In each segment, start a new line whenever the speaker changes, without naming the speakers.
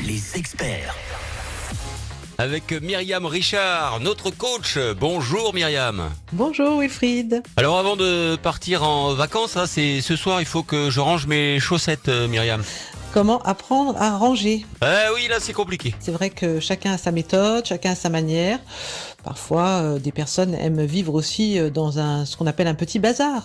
les experts.
Avec Myriam Richard, notre coach. Bonjour Myriam.
Bonjour Wilfried.
Alors avant de partir en vacances, c'est ce soir, il faut que je range mes chaussettes, Myriam.
Comment apprendre à ranger?
Oui, là c'est compliqué.
C'est vrai que chacun a sa méthode, chacun a sa manière. Parfois, des personnes aiment vivre aussi dans ce qu'on appelle un petit bazar.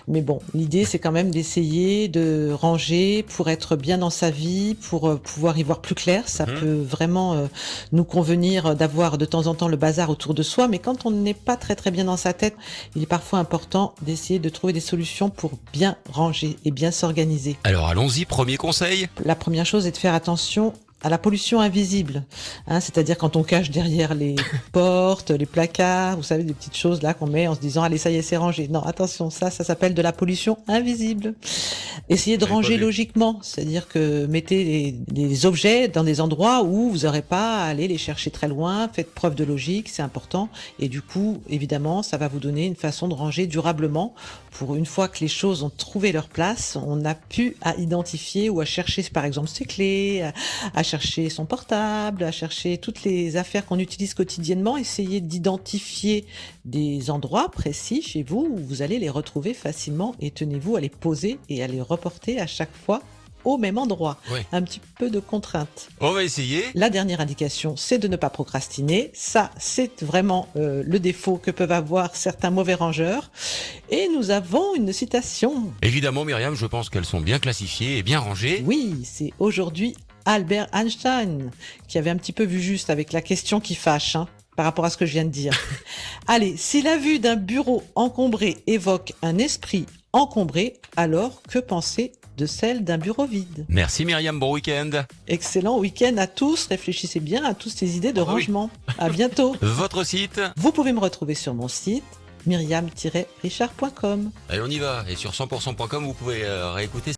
Mais bon, l'idée c'est quand même d'essayer de ranger pour être bien dans sa vie, pour pouvoir y voir plus clair. Ça peut vraiment nous convenir d'avoir de temps en temps le bazar autour de soi, mais quand on n'est pas très très bien dans sa tête, il est parfois important d'essayer de trouver des solutions pour bien ranger et bien s'organiser.
Alors allons-y, premier conseil.
La première chose est de faire attention à la pollution invisible, c'est-à-dire quand on cache derrière les portes, les placards, vous savez, des petites choses là qu'on met en se disant allez ça y est c'est rangé. Non, attention, ça s'appelle de la pollution invisible. Essayez de ranger logiquement, c'est-à-dire que mettez les objets dans des endroits où vous n'aurez pas à aller les chercher très loin, faites preuve de logique, c'est important, et du coup, évidemment, ça va vous donner une façon de ranger durablement. Pour une fois que les choses ont trouvé leur place, on n'a plus à identifier ou à chercher par exemple ses clés, à chercher son portable, à chercher toutes les affaires qu'on utilise quotidiennement. Essayez d'identifier des endroits précis chez vous où vous allez les retrouver facilement et tenez-vous à les poser et à les reporter à chaque fois au même endroit.
Oui.
Un petit peu de contrainte.
On va essayer.
La dernière indication, c'est de ne pas procrastiner. Ça, c'est vraiment le défaut que peuvent avoir certains mauvais rangeurs. Et nous avons une citation.
Évidemment Myriam, je pense qu'elles sont bien classifiées et bien rangées.
Oui, c'est aujourd'hui Albert Einstein qui avait un petit peu vu juste avec la question qui fâche, par rapport à ce que je viens de dire. Allez, si la vue d'un bureau encombré évoque un esprit encombré, alors que penser de celle d'un bureau vide?
Merci Myriam, bon week-end.
Excellent week-end à tous. Réfléchissez bien à toutes ces idées de rangement. À bientôt.
Votre site.
Vous pouvez me retrouver sur mon site myriam-richard.com.
Allez, on y va. Et sur 100%.com, vous pouvez réécouter